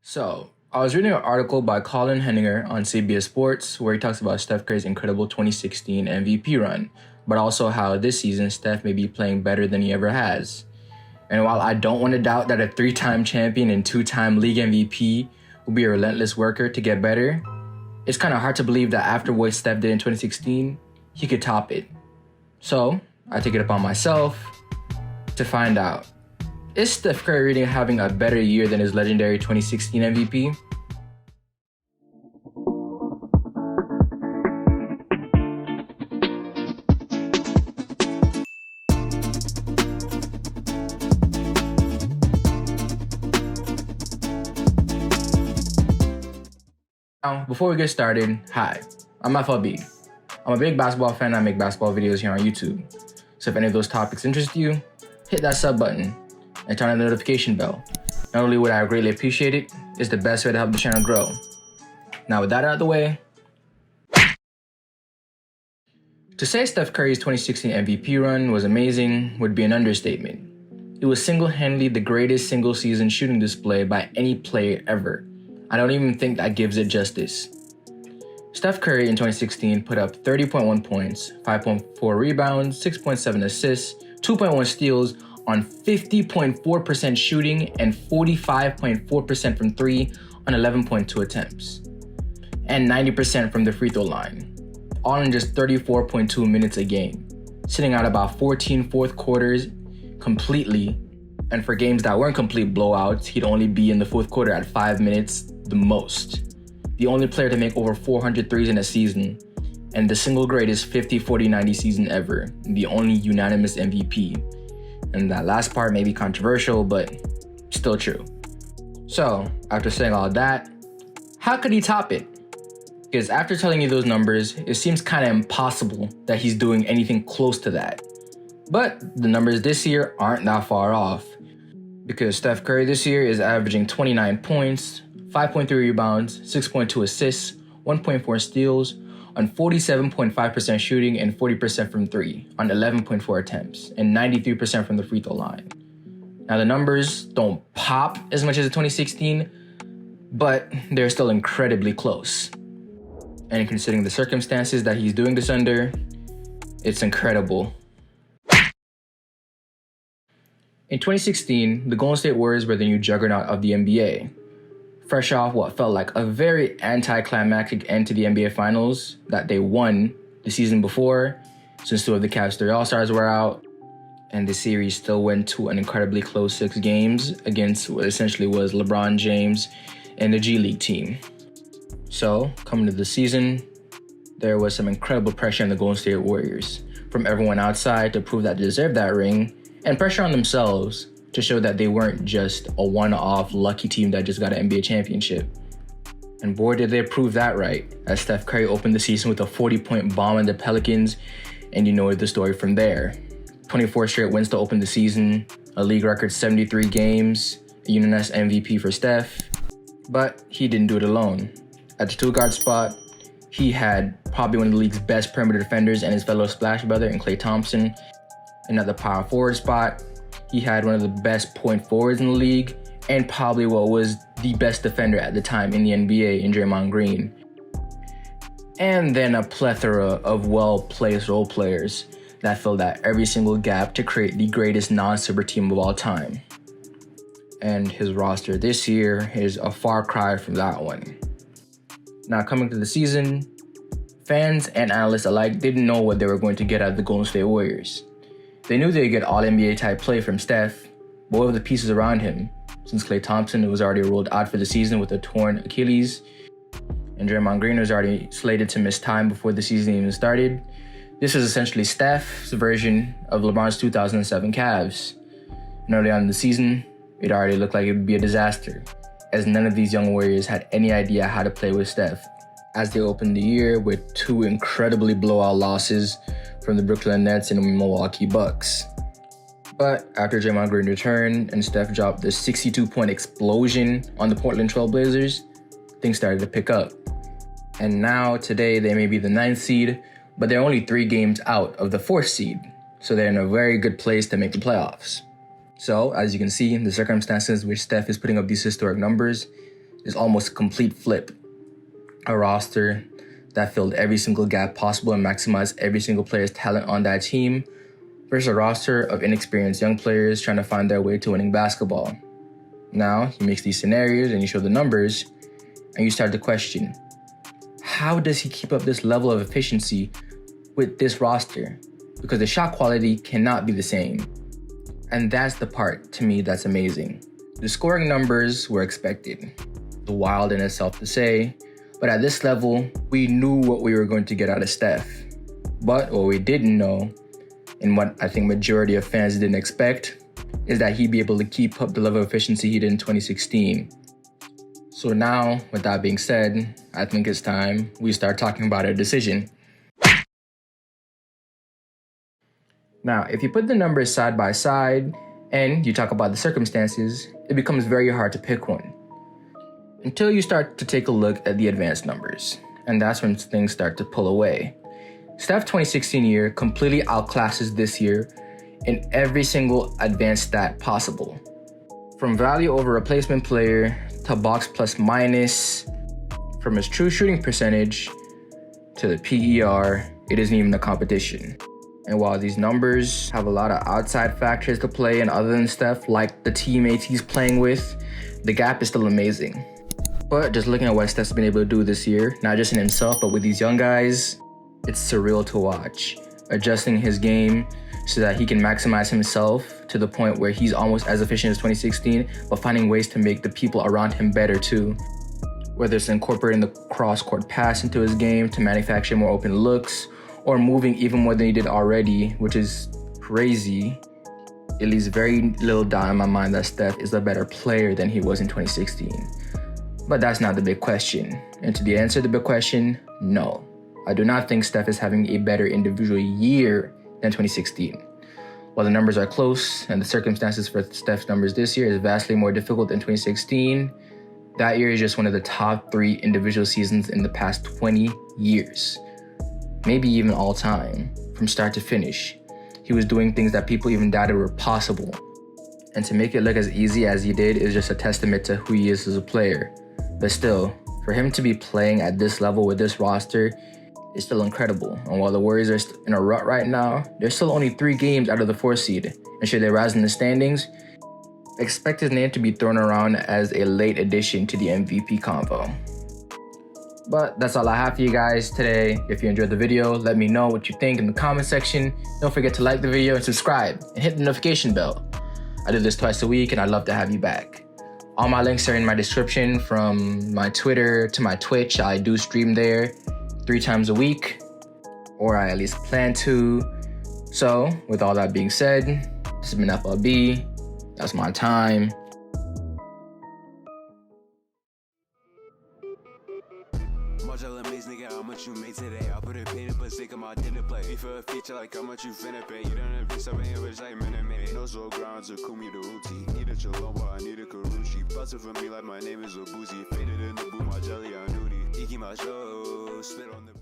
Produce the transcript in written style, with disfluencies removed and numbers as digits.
So, I was reading an article by Colin Henninger on CBS Sports where he talks about Steph Curry's incredible 2016 MVP run, but also how this season Steph may be playing better than he ever has. And while I don't want to doubt that a 3-time champion and 2-time league MVP will be a relentless worker to get better, it's kind of hard to believe that after what Steph did in 2016, he could top it. So, I take it upon myself to find out. Is Steph Curry really having a better year than his legendary 2016 MVP? Now, before we get started, hi, I'm FLB. I'm a big basketball fan and I make basketball videos here on YouTube. So if any of those topics interest you, hit that sub button and turn on the notification bell. Not only would I greatly appreciate it, it's the best way to help the channel grow. Now with that out of the way, to say Steph Curry's 2016 MVP run was amazing would be an understatement. It was single-handedly the greatest single-season shooting display by any player ever. I don't even think that gives it justice. Steph Curry in 2016 put up 30.1 points, 5.4 rebounds, 6.7 assists, 2.1 steals on 50.4% shooting and 45.4% from 3 on 11.2 attempts, and 90% from the free throw line, all in just 34.2 minutes a game, sitting out about 14 fourth quarters completely, and for games that weren't complete blowouts, he'd only be in the fourth quarter at 5 minutes the most. The only player to make over 400 threes in a season, and the single greatest 50-40-90 season ever, the only unanimous MVP. And that last part may be controversial, but still true. So, after saying all that, how could he top it? Because after telling you those numbers, it seems kind of impossible that he's doing anything close to that. But the numbers this year aren't that far off, because Steph Curry this year is averaging 29 points, 5.3 rebounds, 6.2 assists, 1.4 steals, on 47.5% shooting and 40% from 3 on 11.4 attempts and 93% from the free throw line. Now the numbers don't pop as much as the 2016, but they're still incredibly close. And considering the circumstances that he's doing this under, it's incredible. In 2016, the Golden State Warriors were the new juggernaut of the NBA. Fresh off what felt like a very anticlimactic end to the NBA Finals that they won the season before, since 2 of the Cavs' 3 All-Stars were out, and the series still went to an incredibly close 6 games against what essentially was LeBron James and the G League team. So, coming to the season, there was some incredible pressure on the Golden State Warriors, from everyone outside to prove that they deserved that ring, and pressure on themselves to show that they weren't just a one-off lucky team that just got an NBA championship. And boy, did they prove that right, as Steph Curry opened the season with a 40-point bomb on the Pelicans, and you know the story from there. 24 straight wins to open the season, a league record 73 games, a unanimous MVP for Steph, but he didn't do it alone. At the 2-guard spot, he had probably one of the league's best perimeter defenders and his fellow splash brother in Klay Thompson, and at the power forward spot, he had one of the best point forwards in the league and probably what was the best defender at the time in the NBA in Draymond Green. And then a plethora of well-placed role players that filled out every single gap to create the greatest non-super team of all time. And his roster this year is a far cry from that one. Now coming to the season, fans and analysts alike didn't know what they were going to get out of the Golden State Warriors. They knew they'd get all-NBA type play from Steph, but what were the pieces around him? Since Klay Thompson was already ruled out for the season with a torn Achilles, and Draymond Green was already slated to miss time before the season even started, this was essentially Steph's version of LeBron's 2007 Cavs. And early on in the season, it already looked like it would be a disaster, as none of these young Warriors had any idea how to play with Steph, as they opened the year with 2 incredibly blowout losses from the Brooklyn Nets and the Milwaukee Bucks. But after Draymond Green returned and Steph dropped the 62-point explosion on the Portland Trail Blazers, things started to pick up. And now, today, they may be the 9th seed, but they're only 3 games out of the 4th seed, so they're in a very good place to make the playoffs. So, as you can see, the circumstances which Steph is putting up these historic numbers is almost a complete flip. A roster that filled every single gap possible and maximized every single player's talent on that team versus a roster of inexperienced young players trying to find their way to winning basketball. Now, he makes these scenarios and you show the numbers and you start to question, how does he keep up this level of efficiency with this roster? Because the shot quality cannot be the same. And that's the part, to me, that's amazing. The scoring numbers were expected. It's wild in itself to say, but at this level, we knew what we were going to get out of Steph. But what we didn't know, and what I think majority of fans didn't expect, is that he'd be able to keep up the level of efficiency he did in 2016. So now, with that being said, I think it's time we start talking about a decision. Now, if you put the numbers side by side and you talk about the circumstances, it becomes very hard to pick one. Until you start to take a look at the advanced numbers, and that's when things start to pull away. Steph's 2016 year completely outclasses this year in every single advanced stat possible. From value over replacement player to box plus minus, from his true shooting percentage to the PER, it isn't even a competition. And while these numbers have a lot of outside factors to play and other than Steph, like the teammates he's playing with, the gap is still amazing. But just looking at what Steph's been able to do this year, not just in himself, but with these young guys, it's surreal to watch. Adjusting his game so that he can maximize himself to the point where he's almost as efficient as 2016, but finding ways to make the people around him better too. Whether it's incorporating the cross-court pass into his game to manufacture more open looks, or moving even more than he did already, which is crazy. It leaves very little doubt in my mind that Steph is a better player than he was in 2016. But that's not the big question. And to the answer to the big question, no. I do not think Steph is having a better individual year than 2016. While the numbers are close and the circumstances for Steph's numbers this year is vastly more difficult than 2016, that year is just one of the top 3 individual seasons in the past 20 years. Maybe even all time, from start to finish. He was doing things that people even doubted were possible. And to make it look as easy as he did is just a testament to who he is as a player. But still, for him to be playing at this level with this roster is still incredible. And while the Warriors are in a rut right now, they're still only 3 games out of the 4th seed. And should they rise in the standings, expect his name to be thrown around as a late addition to the MVP convo. But that's all I have for you guys today. If you enjoyed the video, let me know what you think in the comment section. Don't forget to like the video and subscribe and hit the notification bell. I do this twice a week and I'd love to have you back. All my links are in my description, from my Twitter to my Twitch. I do stream there 3 times a week, or I at least plan to. So with all that being said, this has been FLB. That's my time. Nigga, how much you made today? I'll put a pin in, but sick of my dinner plate. Before a feature like how much you finna pay. You don't have to something in which like minute made. No so grounds or kumi the uti. Need a chihuahua, I need a karushi. Bustin' for me like my name is Obuzi. Faded in the boom, my jelly on duty. Iki my show, spit on the